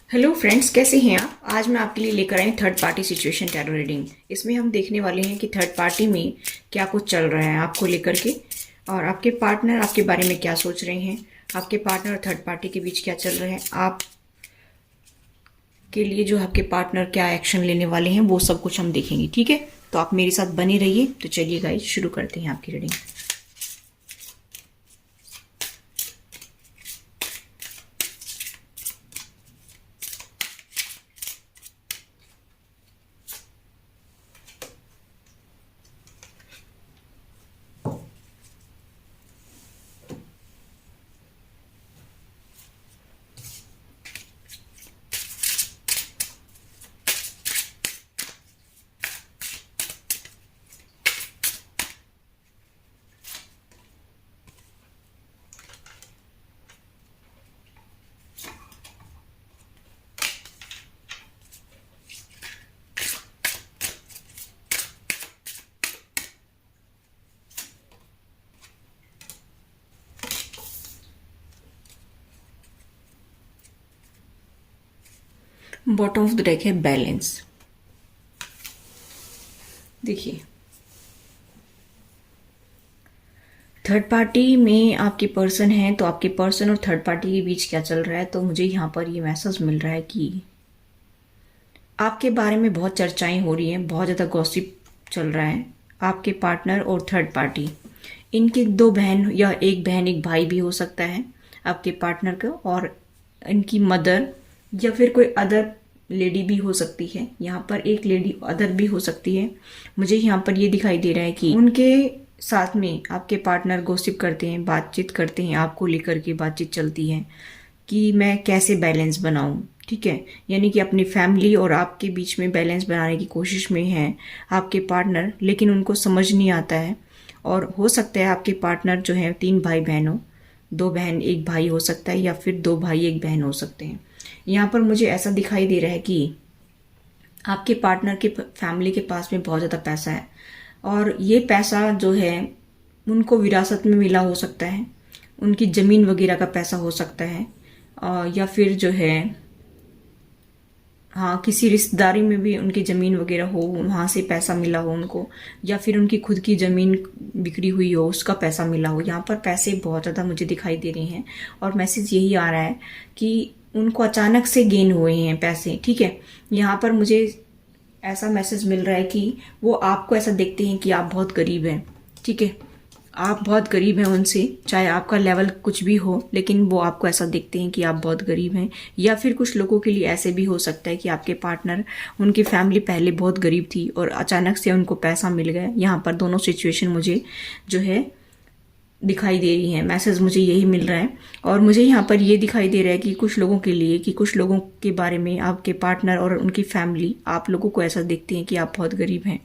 Hello friends, कैसे हैं आप। आज मैं आपके लिए लेकर आई third party situation tarot reading. इसमें हम देखने वाले हैं कि थर्ड पार्टी में क्या कुछ चल रहा है आपको लेकर के, और आपके पार्टनर आपके बारे में क्या सोच रहे हैं। आपके पार्टनर और थर्ड पार्टी के बीच क्या चल रहा है, आप के लिए जो आपके पार्टनर क्या एक्शन लेने वाले हैं, वो सब कुछ हम देखेंगे। ठीक है, तो आप मेरे साथ बने रहिए। तो चलिए गाइस, शुरू करते हैं आपकी reading. Bottom of the deck है बैलेंस। देखिए, थर्ड पार्टी में आपके पर्सन है, तो आपके पर्सन और थर्ड पार्टी के बीच क्या चल रहा है। तो मुझे यहाँ पर ये मैसेज मिल रहा है कि आपके बारे में बहुत चर्चाएं हो रही हैं, बहुत ज़्यादा गॉसिप चल रहा है। आपके पार्टनर और थर्ड पार्टी, इनकी दो बहन या एक बहन एक भाई भी हो सकता है आपके पार्टनर का, और इनकी मदर या फिर कोई अदर लेडी भी हो सकती है। यहाँ पर एक लेडी अदर भी हो सकती है। मुझे यहाँ पर ये दिखाई दे रहा है कि उनके साथ में आपके पार्टनर गॉसिप करते हैं, बातचीत करते हैं, आपको लेकर के बातचीत चलती है कि मैं कैसे बैलेंस बनाऊं। ठीक है, यानी कि अपनी फैमिली और आपके बीच में बैलेंस बनाने की कोशिश में है आपके पार्टनर, लेकिन उनको समझ नहीं आता है। और हो सकता है आपके पार्टनर जो है 3 भाई बहन हो, 2 बहन 1 भाई हो सकता है, या फिर 2 भाई 1 बहन हो सकते हैं। यहाँ पर मुझे ऐसा दिखाई दे रहा है कि आपके पार्टनर के फैमिली के पास में बहुत ज़्यादा पैसा है, और ये पैसा जो है उनको विरासत में मिला हो सकता है। उनकी ज़मीन वगैरह का पैसा हो सकता है, या फिर जो है, हाँ, किसी रिश्तेदारी में भी उनकी ज़मीन वगैरह हो, वहाँ से पैसा मिला हो उनको, या फिर उनकी खुद की ज़मीन बिक्री हुई हो, उसका पैसा मिला हो। यहाँ पर पैसे बहुत ज़्यादा मुझे दिखाई दे रहे हैं, और मैसेज यही आ रहा है कि उनको अचानक से गेन हुए हैं पैसे। ठीक है, यहाँ पर मुझे ऐसा मैसेज मिल रहा है कि वो आपको ऐसा देखते हैं कि आप बहुत गरीब हैं। ठीक है, आप बहुत गरीब हैं उनसे, चाहे आपका लेवल कुछ भी हो, लेकिन वो आपको ऐसा देखते हैं कि आप बहुत गरीब हैं। या फिर कुछ लोगों के लिए ऐसे भी हो सकता है कि आपके पार्टनर, उनकी फैमिली पहले बहुत गरीब थी और अचानक से उनको पैसा मिल गया। यहाँ पर दोनों सिचुएशन मुझे जो है दिखाई दे रही है, मैसेज मुझे यही मिल रहा है। और मुझे यहाँ पर ये दिखाई दे रहा है कि कुछ लोगों के लिए, कि कुछ लोगों के बारे में आपके पार्टनर और उनकी फैमिली आप लोगों को ऐसा देखते हैं कि आप बहुत गरीब हैं,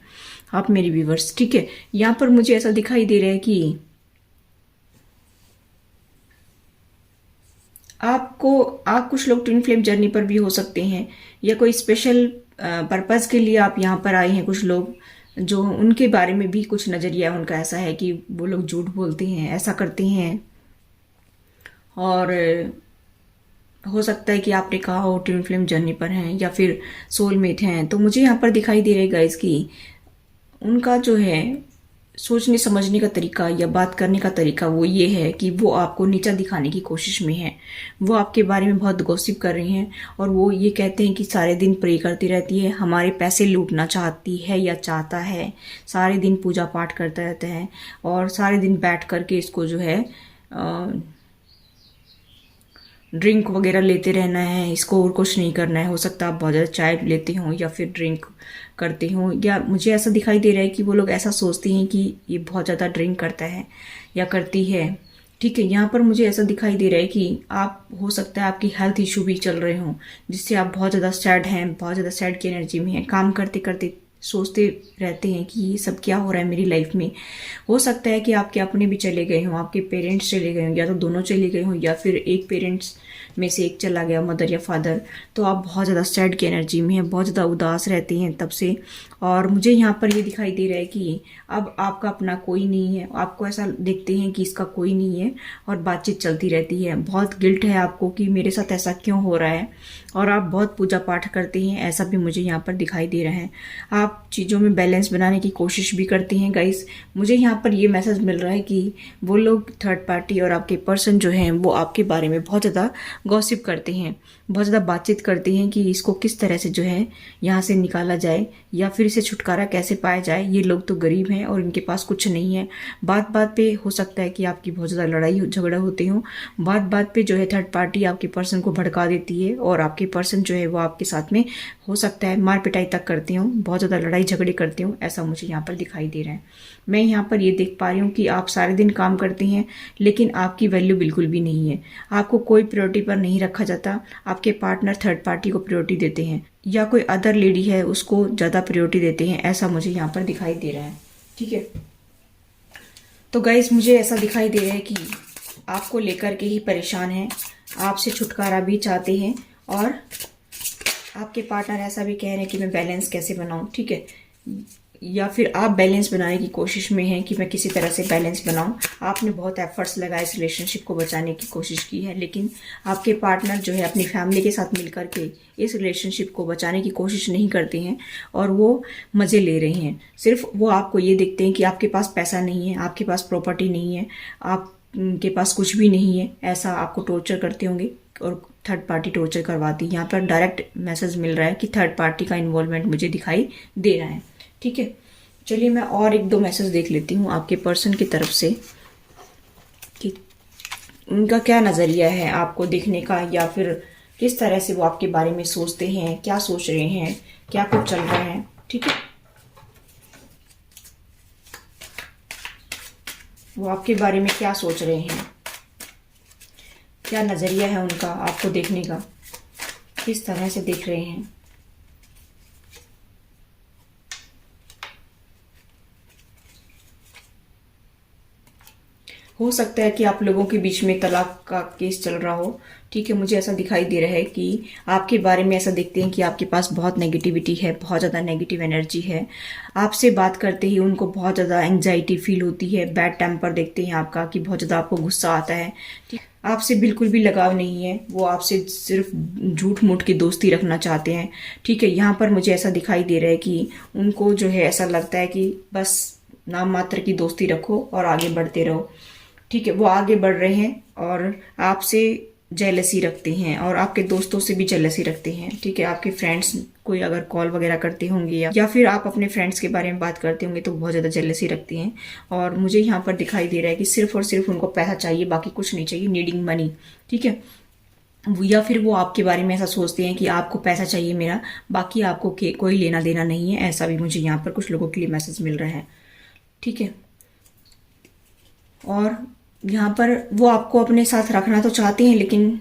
आप मेरे व्यूवर्स। ठीक है, यहाँ पर मुझे ऐसा दिखाई दे रहा है कि आप कुछ लोग ट्विन फ्लेम जर्नी पर भी हो सकते हैं, या कोई स्पेशल पर्पस के लिए आप यहाँ पर आए हैं। कुछ लोग जो, उनके बारे में भी कुछ नज़रिया उनका ऐसा है कि वो लोग झूठ बोलते हैं, ऐसा करते हैं। और हो सकता है कि आपने कहा हो ट्विन फ्लेम जर्नी पर हैं, या फिर सोलमेट हैं। तो मुझे यहाँ पर दिखाई दे रहा है गाइस कि उनका जो है सोचने समझने का तरीका या बात करने का तरीका वो ये है कि वो आपको नीचा दिखाने की कोशिश में है। वो आपके बारे में बहुत गॉसिप कर रहे हैं, और वो ये कहते हैं कि सारे दिन प्रे करती रहती है, हमारे पैसे लूटना चाहती है या चाहता है, सारे दिन पूजा पाठ करता रहता है, और सारे दिन बैठ करके इसको जो है ड्रिंक वगैरह लेते रहना है, इसको और कुछ नहीं करना है। हो सकता है आप बहुत ज़्यादा चाय लेते हो या फिर ड्रिंक करते हो, या मुझे ऐसा दिखाई दे रहा है कि वो लोग ऐसा सोचते हैं कि ये बहुत ज़्यादा ड्रिंक करता है या करती है। ठीक है, यहाँ पर मुझे ऐसा दिखाई दे रहा है कि आप, हो सकता है आपकी हेल्थ इशू भी चल रहे हों, जिससे आप बहुत ज़्यादा सैड हैं, बहुत ज़्यादा सैड की एनर्जी में हैं। काम करते करते सोचते रहते हैं कि ये सब क्या हो रहा है मेरी लाइफ में। हो सकता है कि आपके अपने भी चले गए हों, आपके पेरेंट्स चले गए हों, या तो दोनों चले गए हों, या फिर एक पेरेंट्स में से एक चला गया, मदर या फादर। तो आप बहुत ज़्यादा सैड की एनर्जी में हैं, बहुत ज़्यादा उदास रहती हैं तब से। और मुझे यहाँ पर ये दिखाई दे रहा है कि अब आपका अपना कोई नहीं है, आपको ऐसा देखते हैं कि इसका कोई नहीं है, और बातचीत चलती रहती है। बहुत गिल्ट है आपको कि मेरे साथ ऐसा क्यों हो रहा है, और आप बहुत पूजा पाठ करते हैं, ऐसा भी मुझे यहाँ पर दिखाई दे रहा है। आप चीज़ों में बैलेंस बनाने की कोशिश भी करती हैं गाइस। मुझे यहाँ पर ये मैसेज मिल रहा है कि वो लोग थर्ड पार्टी और आपके पर्सन जो हैं वो आपके बारे में बहुत ज़्यादा गॉसिप करते हैं, बहुत ज़्यादा बातचीत करते हैं कि इसको किस तरह से जो है यहाँ से निकाला जाए, या फिर इसे छुटकारा कैसे पाया जाए। ये लोग तो गरीब हैं और इनके पास कुछ नहीं है। बात बात पे हो सकता है कि आपकी बहुत ज़्यादा लड़ाई झगड़ा होते हो, बात बात पे जो है थर्ड पार्टी आपके पर्सन को भड़का देती है, और आपके पर्सन जो है वो आपके साथ में हो सकता है मार पिटाई तक करते हो, बहुत ज़्यादा लड़ाई झगड़े करते हो, ऐसा मुझे यहाँ पर दिखाई दे रहा है। मैं यहाँ पर ये देख पा रही हूँ कि आप सारे दिन काम करते हैं, लेकिन आपकी वैल्यू बिल्कुल भी नहीं है। आपको कोई प्रायोरिटी पर नहीं रखा जाता। आपके पार्टनर थर्ड पार्टी को प्रायोरिटी देते हैं, या कोई अदर लेडी है उसको ज़्यादा प्रायोरिटी देते हैं, ऐसा मुझे यहाँ पर दिखाई दे रहा है। ठीक है, तो गाइस मुझे ऐसा दिखाई दे रहा है कि आपको लेकर के ही परेशान हैं, आपसे छुटकारा भी चाहते हैं, और आपके पार्टनर ऐसा भी कह रहे हैं कि मैं बैलेंस कैसे बनाऊं। ठीक है, या फिर आप बैलेंस बनाने की कोशिश में हैं कि मैं किसी तरह से बैलेंस बनाऊं। आपने बहुत एफर्ट्स लगाए इस रिलेशनशिप को बचाने की कोशिश की है, लेकिन आपके पार्टनर जो है अपनी फैमिली के साथ मिलकर के इस रिलेशनशिप को बचाने की कोशिश नहीं करते हैं, और वो मज़े ले रहे हैं। सिर्फ वो आपको ये देखते हैं कि आपके पास पैसा नहीं है, आपके पास प्रॉपर्टी नहीं है, आपके पास कुछ भी नहीं है, ऐसा आपको टॉर्चर करते होंगे, और थर्ड पार्टी टॉर्चर करवाती है। यहाँ पर डायरेक्ट मैसेज मिल रहा है कि थर्ड पार्टी का इन्वॉल्वमेंट मुझे दिखाई दे रहा है। ठीक है, चलिए मैं और एक दो मैसेज देख लेती हूँ आपके पर्सन की तरफ से कि उनका क्या नज़रिया है आपको देखने का, या फिर किस तरह से वो आपके बारे में सोचते हैं, क्या सोच रहे हैं, क्या कुछ चल रहा है। ठीक है, वो आपके बारे में क्या सोच रहे हैं, क्या नज़रिया है उनका आपको देखने का, किस तरह से देख रहे हैं। हो सकता है कि आप लोगों के बीच में तलाक का केस चल रहा हो। ठीक है, मुझे ऐसा दिखाई दे रहा है कि आपके बारे में ऐसा देखते हैं कि आपके पास बहुत नेगेटिविटी है, बहुत ज़्यादा नेगेटिव एनर्जी है। आपसे बात करते ही उनको बहुत ज़्यादा एंग्जाइटी फील होती है, बैड टेम्पर देखते हैं आपका कि बहुत ज़्यादा आपको गुस्सा आता है। ठीक, आपसे बिल्कुल भी लगाव नहीं है, वो आपसे सिर्फ झूठ मूठ की दोस्ती रखना चाहते हैं। ठीक है, यहाँ पर मुझे ऐसा दिखाई दे रहा है कि उनको जो है ऐसा लगता है कि बस नाम मात्र की दोस्ती रखो और आगे बढ़ते रहो। ठीक है, वो आगे बढ़ रहे हैं और आपसे जेलसी रखते हैं, और आपके दोस्तों से भी जेलसी रखते हैं। ठीक है, आपके फ्रेंड्स कोई अगर कॉल वगैरह करते होंगे, या फिर आप अपने फ्रेंड्स के बारे में बात करते होंगे, तो बहुत ज़्यादा जेलसी रखती हैं। और मुझे यहाँ पर दिखाई दे रहा है कि सिर्फ और सिर्फ उनको पैसा चाहिए, बाकी कुछ नहीं चाहिए, नीडिंग मनी। ठीक है, या फिर वो आपके बारे में ऐसा सोचते हैं कि आपको पैसा चाहिए मेरा, बाकी आपको कोई लेना देना नहीं है। ऐसा भी मुझे यहाँ पर कुछ लोगों के लिए मैसेज मिल रहा है। ठीक है, और यहाँ पर वो आपको अपने साथ रखना तो चाहते हैं, लेकिन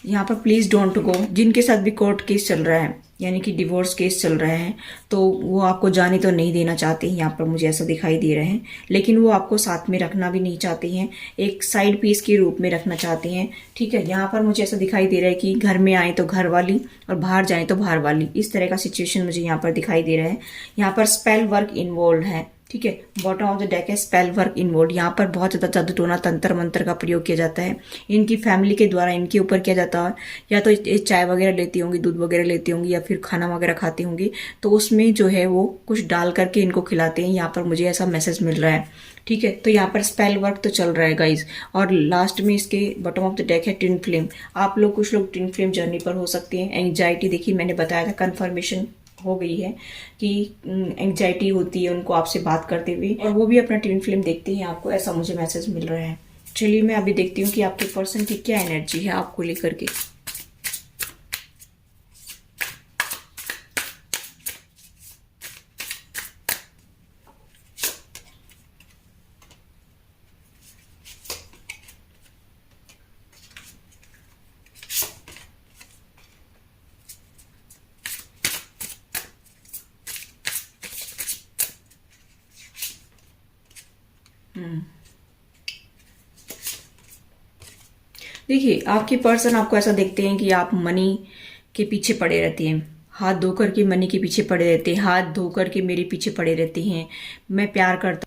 यहाँ पर प्लीज़ डोंट गो। जिनके साथ भी कोर्ट केस चल रहा है, यानी कि डिवोर्स केस चल रहा है, तो वो आपको जाने तो नहीं देना चाहते हैं, यहाँ पर मुझे ऐसा दिखाई दे रहा है। लेकिन वो आपको साथ में रखना भी नहीं चाहते हैं, एक साइड पीस के रूप में रखना चाहते हैं। ठीक है, यहाँ पर मुझे ऐसा दिखाई दे रहा है कि घर में आए तो घर वाली और बाहर जाए तो बाहर वाली, इस तरह का सिचुएशन मुझे यहाँ पर दिखाई दे रहा है। यहाँ पर स्पेल वर्क इन्वॉल्व है। ठीक है, बॉटम ऑफ द डेक है स्पेल वर्क इन्वॉल्व। यहाँ पर बहुत ज़्यादा जादू टोना तंत्र मंत्र का प्रयोग किया जाता है, इनकी फैमिली के द्वारा इनके ऊपर किया जाता है। या तो ये चाय वगैरह लेती होंगी, दूध वगैरह लेती होंगी, या फिर खाना वगैरह खाती होंगी, तो उसमें जो है वो कुछ डाल करके इनको खिलाते हैं। यहाँ पर मुझे ऐसा मैसेज मिल रहा है। ठीक है, तो यहाँ पर स्पेल वर्क तो चल रहा है गाइज। और लास्ट में इसके बॉटम ऑफ द डेक है ट्विन फ्लेम। आप लोग कुछ लोग ट्विन फ्लेम जर्नी पर हो सकते हैं। एंग्जाइटी देखिए, मैंने बताया था, कन्फर्मेशन हो गई है कि एंग्जाइटी होती है उनको आपसे बात करते हुए, और वो भी अपना ट्विन फ्लेम देखते हैं आपको, ऐसा मुझे मैसेज मिल रहा है। चलिए मैं अभी देखती हूँ कि आपके पर्सन की क्या एनर्जी है आपको लेकर के। देखिए, आपके पर्सन आपको ऐसा देखते हैं कि आप मनी के पीछे पड़े रहते हैं, हाथ धो करके मनी के पीछे पड़े रहते हैं, हाथ धो करके मेरे पीछे पड़े रहते हैं, मैं प्यार करता।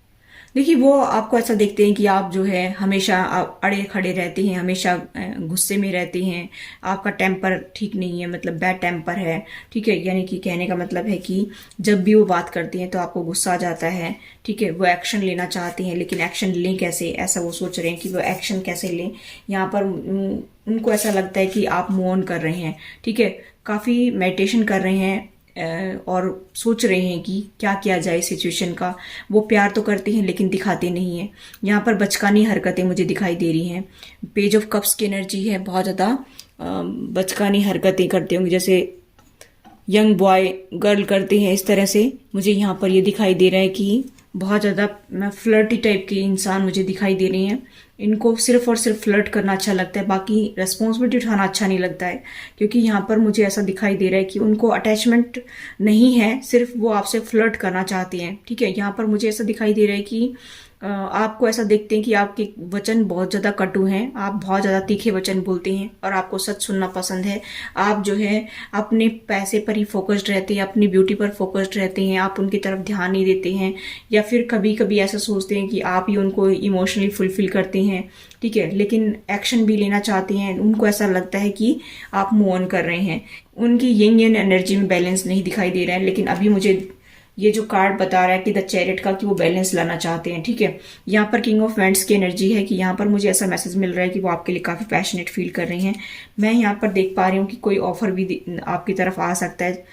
देखिए, वो आपको ऐसा देखते हैं कि आप जो है हमेशा अड़े खड़े रहते हैं, हमेशा गुस्से में रहते हैं, आपका टेम्पर ठीक नहीं है, मतलब बैड टेम्पर है, ठीक है। यानी कि कहने का मतलब है कि जब भी वो बात करते हैं तो आपको गुस्सा आ जाता है, ठीक है। वो एक्शन लेना चाहते हैं, लेकिन एक्शन लें कैसे, ऐसा वो सोच रहे हैं कि वो एक्शन कैसे लें। यहाँ पर उनको ऐसा लगता है कि आप मूव ऑन कर रहे हैं, ठीक है, काफ़ी मेडिटेशन कर रहे हैं और सोच रहे हैं कि क्या किया जाए सिचुएशन का। वो प्यार तो करते हैं लेकिन दिखाते नहीं हैं। यहाँ पर बचकानी हरकतें मुझे दिखाई दे रही हैं। पेज ऑफ कप्स की एनर्जी है, बहुत ज़्यादा बचकानी हरकतें करते होंगे, जैसे यंग बॉय गर्ल करते हैं, इस तरह से मुझे यहाँ पर ये दिखाई दे रहा है कि बहुत ज़्यादा फ्लर्टी टाइप के इंसान मुझे दिखाई दे रहे हैं। इनको सिर्फ और सिर्फ फ्लर्ट करना अच्छा लगता है, बाकी रेस्पॉन्सिबिलिटी उठाना अच्छा नहीं लगता है। क्योंकि यहाँ पर मुझे ऐसा दिखाई दे रहा है कि उनको अटैचमेंट नहीं है, सिर्फ वो आपसे फ्लर्ट करना चाहते हैं, ठीक है। यहाँ पर मुझे ऐसा दिखाई दे रहा है कि आपको ऐसा देखते हैं कि आपके वचन बहुत ज़्यादा कटु हैं, आप बहुत ज़्यादा तीखे वचन बोलते हैं और आपको सच सुनना पसंद है। आप जो है अपने पैसे पर ही फोकस्ड रहते हैं, अपनी ब्यूटी पर फोकस्ड रहते हैं, आप उनकी तरफ ध्यान नहीं देते हैं, या फिर कभी कभी ऐसा सोचते हैं कि आप ही उनको इमोशनली फुलफिल करते हैं, ठीक है, लेकिन एक्शन भी लेना चाहते हैं। उनको ऐसा लगता है कि आप मूव ऑन कर रहे हैं। उनकी यिंग एंड एनर्जी में बैलेंस नहीं दिखाई दे रहा है, लेकिन अभी मुझे ये जो कार्ड बता रहा है कि द चैरिट का, कि वो बैलेंस लाना चाहते हैं, ठीक है। यहाँ पर किंग ऑफ वैंड्स की एनर्जी है कि यहाँ पर मुझे ऐसा मैसेज मिल रहा है कि वो आपके लिए काफ़ी पैशनेट फील कर रहे हैं। मैं यहाँ पर देख पा रही हूँ कि कोई ऑफर भी आपकी तरफ आ सकता है,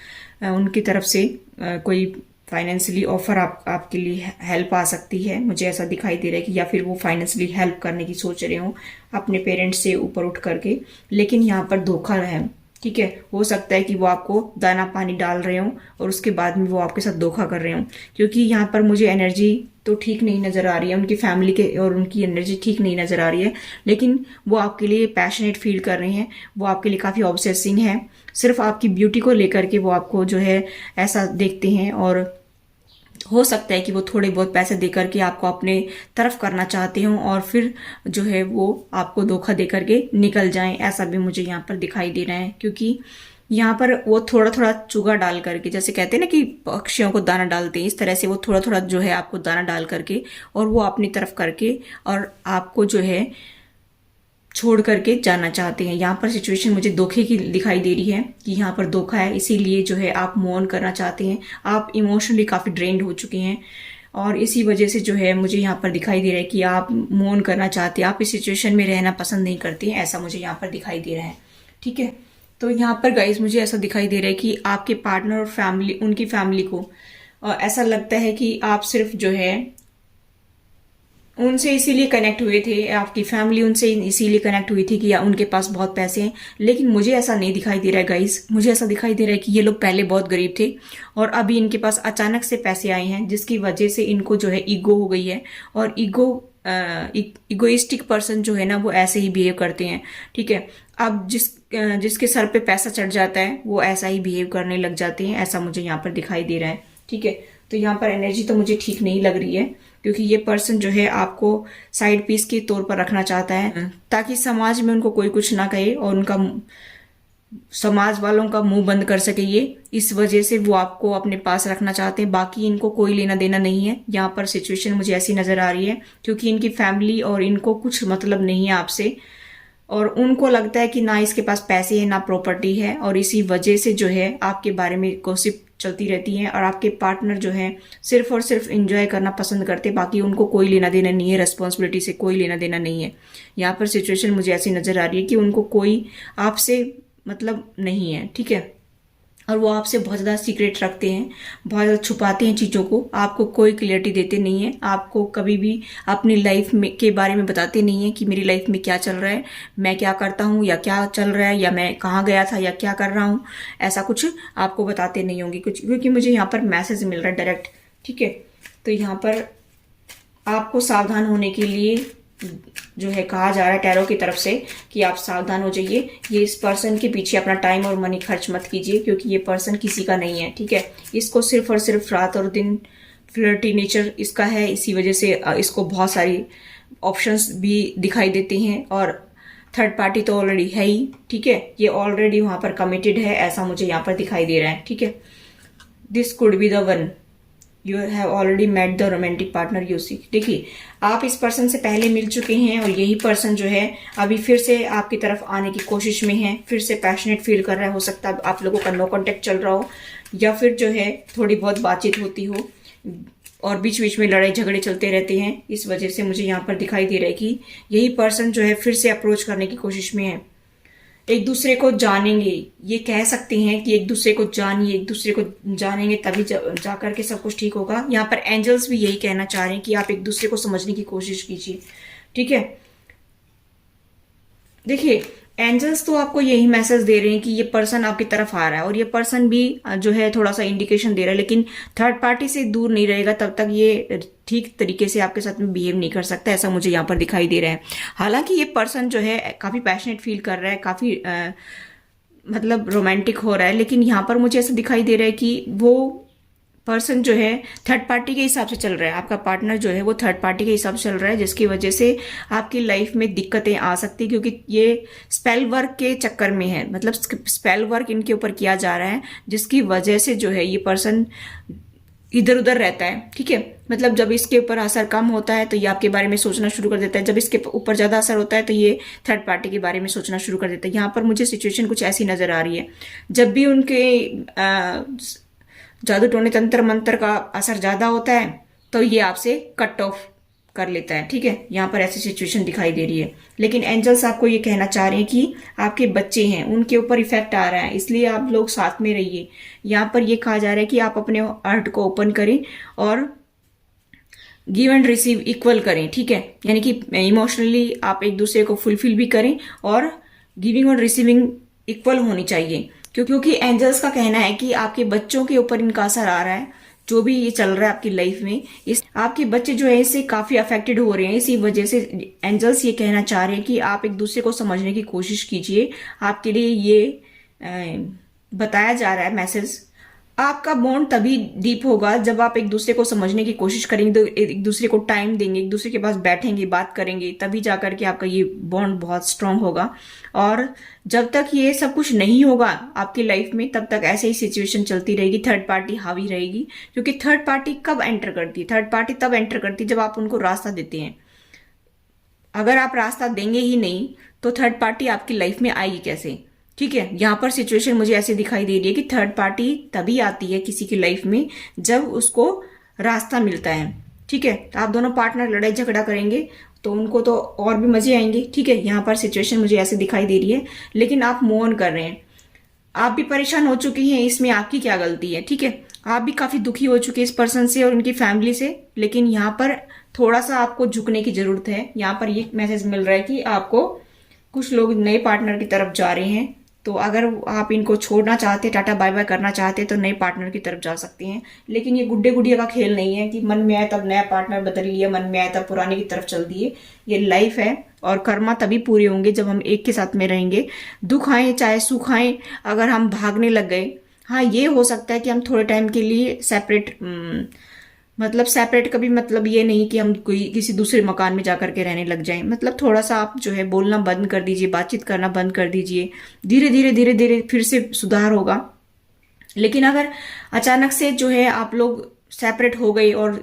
उनकी तरफ से कोई फाइनेंशियली ऑफर आपके लिए हेल्प आ सकती है। मुझे ऐसा दिखाई दे रहा है कि या फिर वो फाइनेंशियली हेल्प करने की सोच रहे हो अपने पेरेंट्स से ऊपर उठ करके, लेकिन यहाँ पर धोखा है, ठीक है। हो सकता है कि वो आपको दाना पानी डाल रहे हो और उसके बाद में वो आपके साथ धोखा कर रहे हो, क्योंकि यहाँ पर मुझे एनर्जी तो ठीक नहीं नज़र आ रही है, उनकी फैमिली के और उनकी एनर्जी ठीक नहीं नज़र आ रही है, लेकिन वो आपके लिए पैशनेट फील कर रहे हैं, वो आपके लिए काफ़ी ऑब्सेसिंग है। सिर्फ आपकी ब्यूटी को लेकर के वो आपको जो है ऐसा देखते हैं, और हो सकता है कि वो थोड़े बहुत पैसे दे करके आपको अपने तरफ करना चाहते हो और फिर जो है वो आपको धोखा दे करके निकल जाएं, ऐसा भी मुझे यहाँ पर दिखाई दे रहा है। क्योंकि यहाँ पर वो थोड़ा थोड़ा चूगा डाल करके, जैसे कहते हैं ना कि पक्षियों को दाना डालते हैं, इस तरह से वो थोड़ा थोड़ा जो है आपको दाना डाल करके और वो अपनी तरफ करके और आपको जो है छोड़ करके जाना चाहते हैं। यहाँ पर सिचुएशन मुझे धोखे की दिखाई दे रही है कि यहाँ पर धोखा है, इसीलिए जो है आप मूव ऑन करना चाहते हैं। आप इमोशनली काफ़ी ड्रेन्ड हो चुके हैं और इसी वजह से जो है मुझे यहाँ पर दिखाई दे रहा है कि आप मूव ऑन करना चाहते हैं, आप इस सिचुएशन में रहना पसंद नहीं करते हैं, ऐसा मुझे यहाँ पर दिखाई दे रहा है, ठीक है। तो यहाँ पर गाइस मुझे ऐसा दिखाई दे रहा है कि आपके पार्टनर और फैमिली, उनकी फैमिली को ऐसा लगता है कि आप सिर्फ जो है उनसे इसीलिए कनेक्ट हुए थे, आपकी फैमिली उनसे इसीलिए कनेक्ट हुई थी कि उनके पास बहुत पैसे हैं, लेकिन मुझे ऐसा नहीं दिखाई दे रहा है गाइस। मुझे ऐसा दिखाई दे रहा है कि ये लोग पहले बहुत गरीब थे और अभी इनके पास अचानक से पैसे आए हैं, जिसकी वजह से इनको जो है ईगो हो गई है, और इगोइस्टिक पर्सन जो है ना वो ऐसे ही बिहेव करते हैं, ठीक है। अब जिसके सर पे पैसा चढ़ जाता है वो ऐसा ही बिहेव करने लग जाते हैं, ऐसा मुझे यहाँ पर दिखाई दे रहा है, ठीक है। तो यहाँ पर एनर्जी तो मुझे ठीक नहीं लग रही है, क्योंकि ये पर्सन जो है आपको साइड पीस के तौर पर रखना चाहता है ताकि समाज में उनको कोई कुछ ना कहे और उनका समाज वालों का मुंह बंद कर सके ये, इस वजह से वो आपको अपने पास रखना चाहते हैं। बाकी इनको कोई लेना देना नहीं है। यहाँ पर सिचुएशन मुझे ऐसी नजर आ रही है क्योंकि इनकी फैमिली और इनको कुछ मतलब नहीं है आपसे, और उनको लगता है कि ना इसके पास पैसे है ना प्रॉपर्टी है, और इसी वजह से जो है आपके बारे में गॉसिप चलती रहती है। और आपके पार्टनर जो है सिर्फ और सिर्फ एंजॉय करना पसंद करते, बाकी उनको कोई लेना देना नहीं है, रेस्पॉन्सिबिलिटी से कोई लेना देना नहीं है। यहाँ पर सिचुएशन मुझे ऐसी नजर आ रही है कि उनको कोई आपसे मतलब नहीं है, ठीक है। और वो आपसे बहुत ज़्यादा सीक्रेट रखते हैं, बहुत ज़्यादा छुपाते हैं चीज़ों को, आपको कोई क्लियरिटी देते नहीं है, आपको कभी भी अपनी लाइफ में के बारे में बताते नहीं है कि मेरी लाइफ में क्या चल रहा है, मैं क्या करता हूँ या क्या चल रहा है, या मैं कहाँ गया था या क्या कर रहा हूँ, ऐसा कुछ आपको बताते नहीं होंगे कुछ, क्योंकि मुझे यहाँ पर मैसेज मिल रहा है डायरेक्ट, ठीक है। तो यहाँ पर आपको सावधान होने के लिए जो है कहा जा रहा है टैरो की तरफ से कि आप सावधान हो जाइए। ये इस पर्सन के पीछे अपना टाइम और मनी खर्च मत कीजिए, क्योंकि ये पर्सन किसी का नहीं है, ठीक है। इसको सिर्फ और सिर्फ रात और दिन फ्लर्टी नेचर इसका है, इसी वजह से इसको बहुत सारी ऑप्शंस भी दिखाई देते हैं और थर्ड पार्टी तो ऑलरेडी है ही, ठीक है, ये ऑलरेडी वहां पर कमिटेड है, ऐसा मुझे यहाँ पर दिखाई दे रहा है, ठीक है। This could be the one, you have already met the romantic partner you seek. देखिए, आप इस पर्सन से पहले मिल चुके हैं और यही पर्सन जो है अभी फिर से आपकी तरफ आने की कोशिश में है, फिर से पैशनेट फील कर रहा है। हो सकता है आप लोगों का नो कांटेक्ट चल रहा हो, या फिर जो है थोड़ी बहुत बातचीत होती हो और बीच बीच में लड़ाई झगड़े चलते रहते हैं। इस वजह से मुझे यहाँ पर दिखाई दे रहा है कि यही पर्सन जो है फिर से अप्रोच करने की कोशिश में है। एक दूसरे को जानेंगे, ये कह सकते हैं कि एक दूसरे को जानिए, एक दूसरे को जानेंगे तभी जाकर के सब कुछ ठीक होगा। यहाँ पर एंजल्स भी यही कहना चाह रहे हैं कि आप एक दूसरे को समझने की कोशिश कीजिए, ठीक है। देखिए, एंजल्स तो आपको यही मैसेज दे रहे हैं कि ये पर्सन आपकी तरफ आ रहा है और ये पर्सन भी जो है थोड़ा सा इंडिकेशन दे रहा है, लेकिन थर्ड पार्टी से दूर नहीं रहेगा तब तक ये ठीक तरीके से आपके साथ में बिहेव नहीं कर सकता, ऐसा मुझे यहाँ पर दिखाई दे रहा है। हालांकि ये पर्सन जो है काफी पैशनेट फील कर रहा है, काफी मतलब रोमांटिक हो रहा है, लेकिन यहाँ पर मुझे ऐसा दिखाई दे रहा है कि वो पर्सन जो है थर्ड पार्टी के हिसाब से चल रहा है। आपका पार्टनर जो है वो थर्ड पार्टी के हिसाब से चल रहा है, जिसकी वजह से आपकी लाइफ में दिक्कतें आ सकती है, क्योंकि ये स्पेल वर्क के चक्कर में है, मतलब स्पेल वर्क इनके ऊपर किया जा रहा है, जिसकी वजह से जो है ये पर्सन इधर उधर रहता है, ठीक है। मतलब जब इसके ऊपर असर कम होता है तो ये आपके बारे में सोचना शुरू कर देता है, जब इसके ऊपर ज्यादा असर होता है तो ये थर्ड पार्टी के बारे में सोचना शुरू कर देता है। यहाँ पर मुझे सिचुएशन कुछ ऐसी नजर आ रही है, जब भी उनके जादू टोने तंत्र मंत्र का असर ज्यादा होता है तो ये आपसे कट ऑफ कर लेता है, ठीक है। यहाँ पर ऐसी सिचुएशन दिखाई दे रही है, लेकिन एंजल्स आपको ये कहना चाह रहे हैं कि आपके बच्चे हैं, उनके ऊपर इफेक्ट आ रहा है, इसलिए आप लोग साथ में रहिए। यहाँ पर ये कहा जा रहा है कि आप अपने हार्ट को ओपन करें और गिव एंड रिसीव इक्वल करें, ठीक है। यानी कि इमोशनली आप एक दूसरे को फुलफिल भी करें और गिविंग और रिसीविंग इक्वल होनी चाहिए, क्योंकि एंजल्स का कहना है कि आपके बच्चों के ऊपर इनका असर आ रहा है, जो भी ये चल रहा है आपकी लाइफ में, इस आपके बच्चे जो है इससे काफी अफेक्टेड हो रहे हैं। इसी वजह से एंजल्स ये कहना चाह रहे हैं कि आप एक दूसरे को समझने की कोशिश कीजिए। आपके लिए ये बताया जा रहा है मैसेज, आपका बॉन्ड तभी डीप होगा जब आप एक दूसरे को समझने की कोशिश करेंगे, तो एक दूसरे को टाइम देंगे, एक दूसरे के पास बैठेंगे, बात करेंगे, तभी जाकर के आपका ये बॉन्ड बहुत स्ट्रांग होगा। और जब तक ये सब कुछ नहीं होगा आपकी लाइफ में, तब तक ऐसे ही सिचुएशन चलती रहेगी, थर्ड पार्टी हावी रहेगी। क्योंकि थर्ड पार्टी कब एंटर करती है? थर्ड पार्टी तब एंटर करती है जब आप उनको रास्ता देते हैं। अगर आप रास्ता देंगे ही नहीं तो थर्ड पार्टी आपकी लाइफ में आएगी कैसे, ठीक है। यहाँ पर सिचुएशन मुझे ऐसे दिखाई दे रही है कि थर्ड पार्टी तभी आती है किसी की लाइफ में जब उसको रास्ता मिलता है, ठीक है। तो आप दोनों पार्टनर लड़ाई झगड़ा करेंगे तो उनको तो और भी मजे आएंगे, ठीक है। यहाँ पर सिचुएशन मुझे ऐसे दिखाई दे रही है, लेकिन आप मूव ऑन कर रहे हैं, आप भी परेशान हो चुके हैं, इसमें आपकी क्या गलती है, ठीक है। आप भी काफी दुखी हो चुके हैं इस पर्सन से और उनकी फैमिली से, लेकिन यहाँ पर थोड़ा सा आपको झुकने की जरूरत है। यहाँ पर ये मैसेज मिल रहा है कि आपको कुछ लोग नए पार्टनर की तरफ जा रहे हैं, तो अगर आप इनको छोड़ना चाहते, टाटा बाय बाय करना चाहते, तो नए पार्टनर की तरफ जा सकते हैं। लेकिन ये गुड्डे गुड़िया का खेल नहीं है कि मन में आए तब नया पार्टनर बदल लिया, मन में आए तब पुराने की तरफ चल दिए। ये लाइफ है और कर्मा तभी पूरे होंगे जब हम एक के साथ में रहेंगे। दुख आए चाहे सुख आए, अगर हम भागने लग गए, हाँ ये हो सकता है कि हम थोड़े टाइम के लिए सेपरेट, मतलब सेपरेट का भी मतलब ये नहीं कि हम कोई किसी दूसरे मकान में जाकर के रहने लग जाएं। मतलब थोड़ा सा आप जो है बोलना बंद कर दीजिए, बातचीत करना बंद कर दीजिए, धीरे धीरे धीरे धीरे फिर से सुधार होगा। लेकिन अगर अचानक से जो है आप लोग सेपरेट हो गए और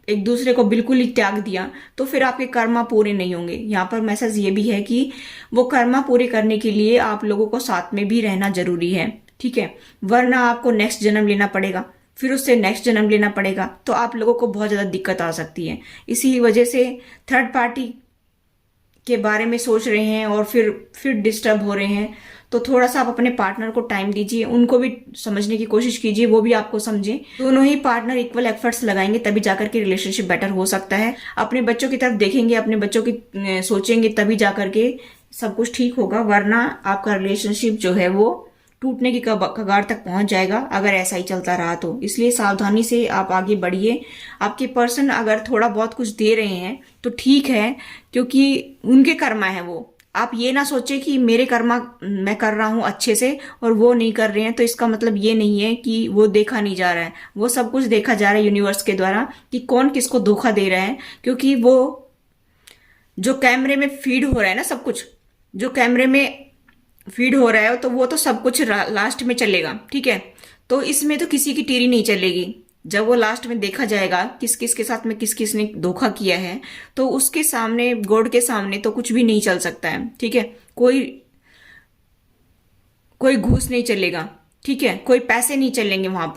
एक दूसरे को बिल्कुल ही त्याग दिया, तो फिर आपके कर्मा पूरे नहीं होंगे। यहाँ पर मैसेज ये भी है कि वो कर्मा पूरे करने के लिए आप लोगों को साथ में भी रहना जरूरी है, ठीक है। वरना आपको नेक्स्ट जन्म लेना पड़ेगा, फिर उससे नेक्स्ट जन्म लेना पड़ेगा, तो आप लोगों को बहुत ज्यादा दिक्कत आ सकती है। इसी वजह से थर्ड पार्टी के बारे में सोच रहे हैं और फिर डिस्टर्ब हो रहे हैं, तो थोड़ा सा आप अपने पार्टनर को टाइम दीजिए, उनको भी समझने की कोशिश कीजिए, वो भी आपको समझे। दोनों ही पार्टनर इक्वल एफर्ट्स लगाएंगे तभी जाकर के रिलेशनशिप बेटर हो सकता है। अपने बच्चों की तरफ देखेंगे, अपने बच्चों की सोचेंगे, तभी जाकर के सब कुछ ठीक होगा। वरना आपका रिलेशनशिप जो है वो टूटने की कगार तक पहुंच जाएगा अगर ऐसा ही चलता रहा तो। इसलिए सावधानी से आप आगे बढ़िए। आपके पर्सन अगर थोड़ा बहुत कुछ दे रहे हैं तो ठीक है, क्योंकि उनके कर्मा है वो। आप ये ना सोचे कि मेरे कर्मा मैं कर रहा हूं अच्छे से और वो नहीं कर रहे हैं, तो इसका मतलब ये नहीं है कि वो देखा नहीं जा रहा है। वो सब कुछ देखा जा रहा है यूनिवर्स के द्वारा कि कौन किसको धोखा दे रहा है, क्योंकि वो जो कैमरे में फीड हो रहा है ना सब कुछ, जो कैमरे में फीड हो रहा है तो वो तो सब कुछ लास्ट में चलेगा, ठीक है। तो इसमें तो किसी की टीरी नहीं चलेगी। जब वो लास्ट में देखा जाएगा किस किस के साथ में किस किस ने धोखा किया है, तो उसके सामने, गॉड के सामने तो कुछ भी नहीं चल सकता है, ठीक है। कोई कोई घूस नहीं चलेगा, ठीक है। कोई पैसे नहीं चलेंगे वहां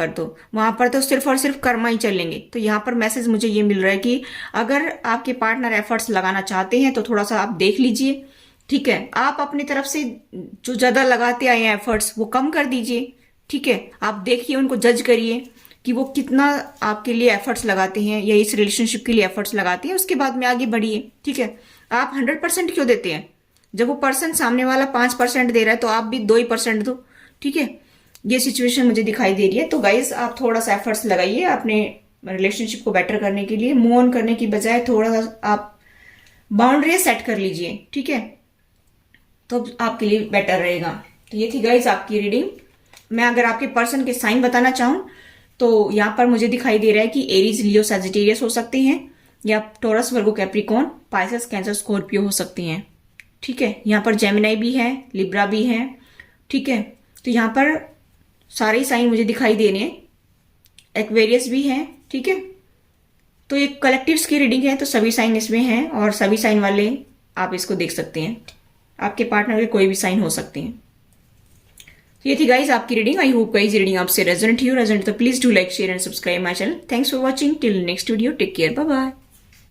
पर तो सिर्फ और सिर्फ कर्मा ही चलेंगे। तो यहाँ पर मैसेज मुझे ये मिल रहा है कि अगर आपके पार्टनर एफर्ट्स लगाना चाहते हैं तो थोड़ा सा आप देख लीजिए, ठीक है। आप अपनी तरफ से जो ज्यादा लगाते आए हैं एफर्ट्स वो कम कर दीजिए, ठीक है। आप देखिए, उनको जज करिए कि वो कितना आपके लिए एफर्ट्स लगाते हैं या इस रिलेशनशिप के लिए एफर्ट्स लगाते हैं, उसके बाद में आगे बढ़िए, ठीक है। आप 100% क्यों देते हैं? जब वो पर्सन सामने वाला 5% दे रहा है तो आप भी 2% दो, ठीक है। ये सिचुएशन मुझे दिखाई दे रही है। तो गाइज आप थोड़ा सा एफर्ट्स लगाइए अपने रिलेशनशिप को बेटर करने के लिए। मूव ऑन करने की बजाय थोड़ा सा आप बाउंड्री सेट कर लीजिए, ठीक है, तो आपके लिए बेटर रहेगा। तो ये थी गाइज आपकी रीडिंग। मैं अगर आपके पर्सन के साइन बताना चाहूं तो यहाँ पर मुझे दिखाई दे रहा है कि एरीज, लियो, सजिटेरियस हो सकते हैं, या टॉरस, वर्गो, कैप्रिकॉर्न, पाइसेस, कैंसर, स्कॉर्पियो हो सकती हैं, ठीक है। यहाँ पर जेमिनाई भी है, लिब्रा भी है, ठीक है। तो यहाँ पर सारे साइन मुझे दिखाई दे रहे हैं, एक्वेरियस भी है, ठीक है। तो ये कलेक्टिव्स की रीडिंग है, तो सभी साइन इसमें हैं और सभी साइन वाले आप इसको देख सकते हैं। आपके पार्टनर के कोई भी साइन हो सकते हैं। तो ये थी गाइज आपकी reading. I hope guys reading आपसे रेजोनेट हुई। रेजोनेट तो please do like, share and subscribe my channel. Thanks for watching. Till next video, take care, bye bye.